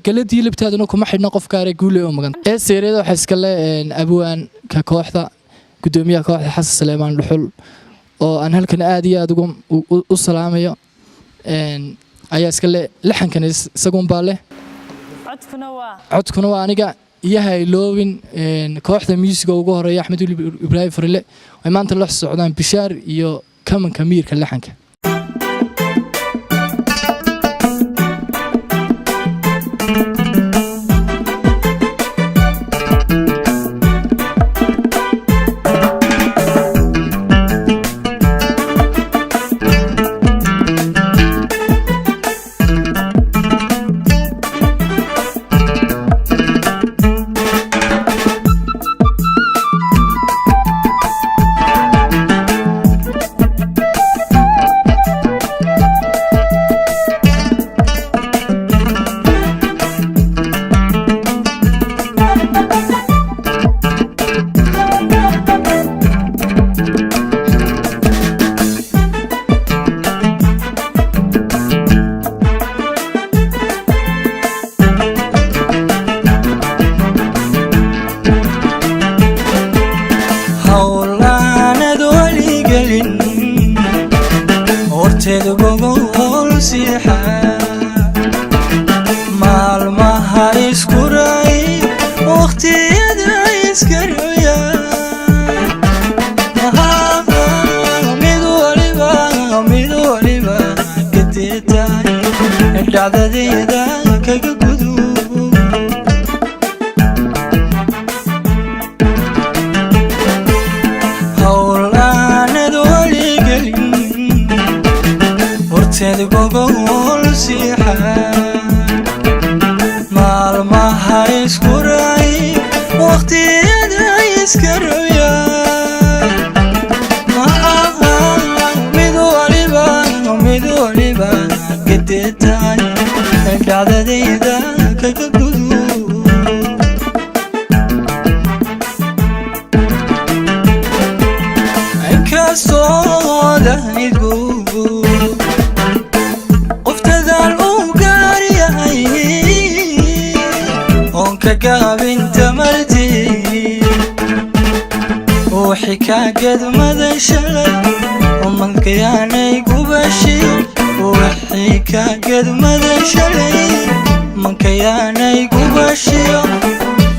قلتي لبتادنا كم حدنا قف كاري قولي أمكان السيرة ده حس كله أبوان ككوحدة قدومية كوحدة حس سليمان الحل أو أنا هل كان آدي أدقم والسلامية أياس كله لحن كان سقوم باله عدكنا وأنا ياهي لوين كوحدة ميوزك وجوهر يا أحمد إبراهيم فريلة وما أنت الله السعودان بشار يو كمان كمير كاللحنك قد مدى شلي ومن كياني قبشي وحيكا قد مدى شلي من كياني قبشي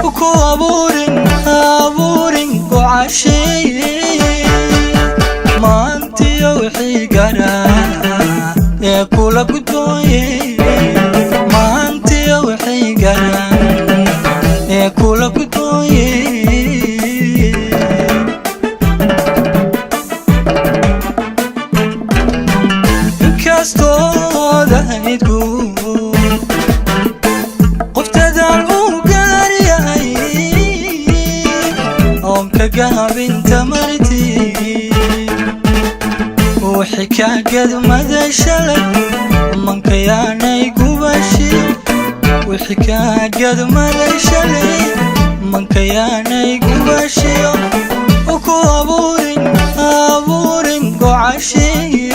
وكو أبورين وعشي ما انتي وحي قرا يا كولا قدوي ما انتي وحي قرا يا كولا قدوي قابنت مرتي وحكا قد مدى شلي من كياني قبشي وحكا قد مدى شلي من كياني قبشي وكو أبورين قعشي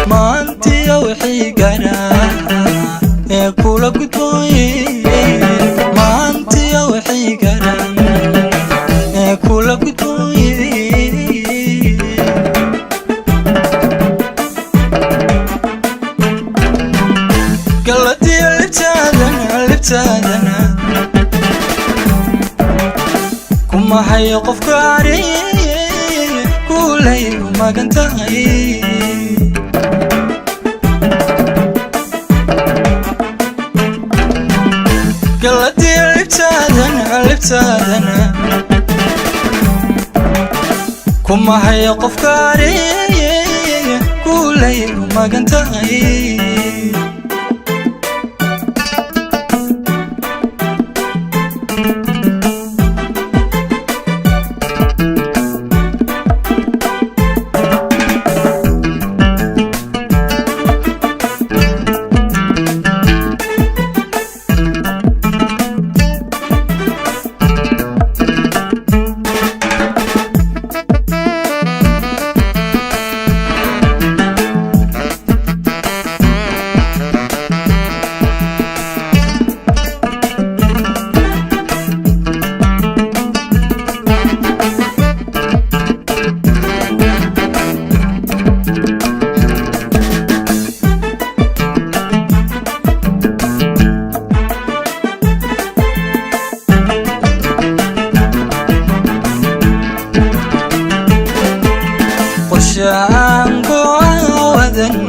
ما انتي وحي قنا يا كولا قدوي ما انتي وحي قنا كل قطوي قلتي لبتادنا كما حي قفكاري كولي وما قنتهي قلتي لبتادنا كما حي قفكاري كولي وما قنتهي awadan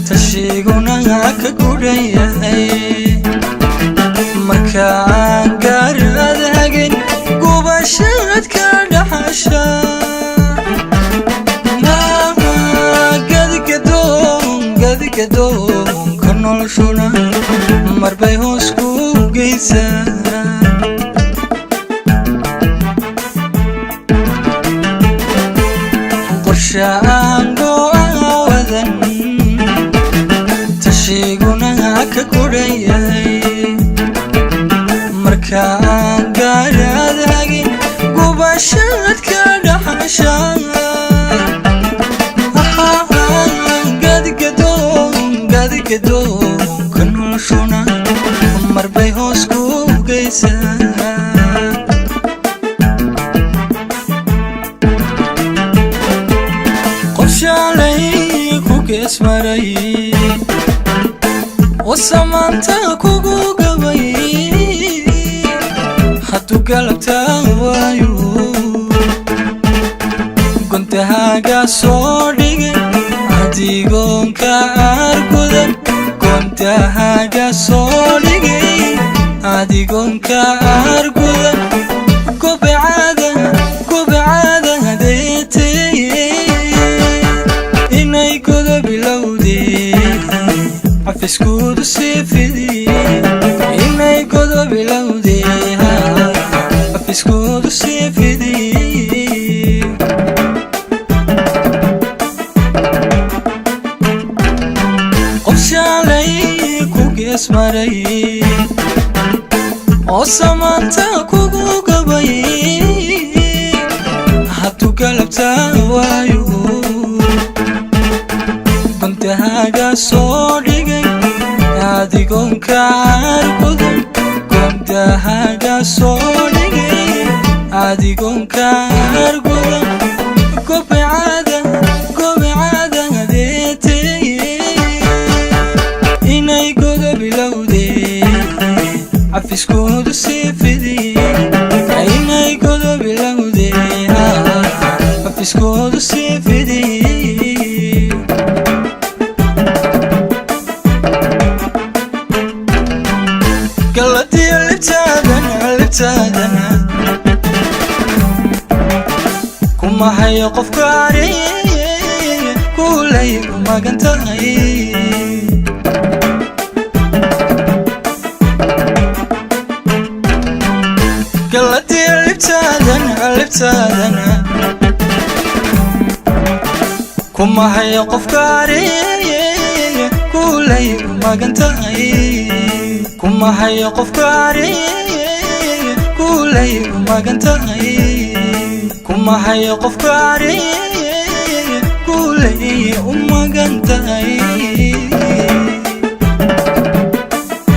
tashiguna ka gudhayahay markaan gaarad hagin gubashad ka dhaxasha gadgadoon ka noloshuna marbay hoos ku geysaa qorshaan go'aawadan tashiguna ka gudhayahay markaan gaarad hagin gubashad ka dhaxasha gadgadoon ka noloshuna marbay hoos ku geysaa qorshaalay ku geesmaray oo samaanta kugu gabay hadduu galabtaa waayo gontahaaga soo dhigay adigoonka argudan gontahaaga soo dhigay adigoonka argudan gobecada hadeeteye inay godo bilowdee cafiskuudu sii fidiye inay godo bilowdee cafiskuudu sii fidiye qorshaalay ku geesmaray oo samaanta kugu gabay hadduu galabtaa waayo gontahaaga soo dhigay adigoonka argudan gontahaaga soo dhigay adigoonka argudan gobecada hadeeteye inay godo bilowdee cafiskuudu sii fidiye inay godo bilowdee cafiskuudu sii fidiye galadiya libtaadana kuma hayo qofkaari kulay magan tahay galadiya libtaadana kuma hayo qofkaari kulay magan tahay kuma hayo qofkaari kulay magan tahay kuma hayo qofkaari kulay magan tahay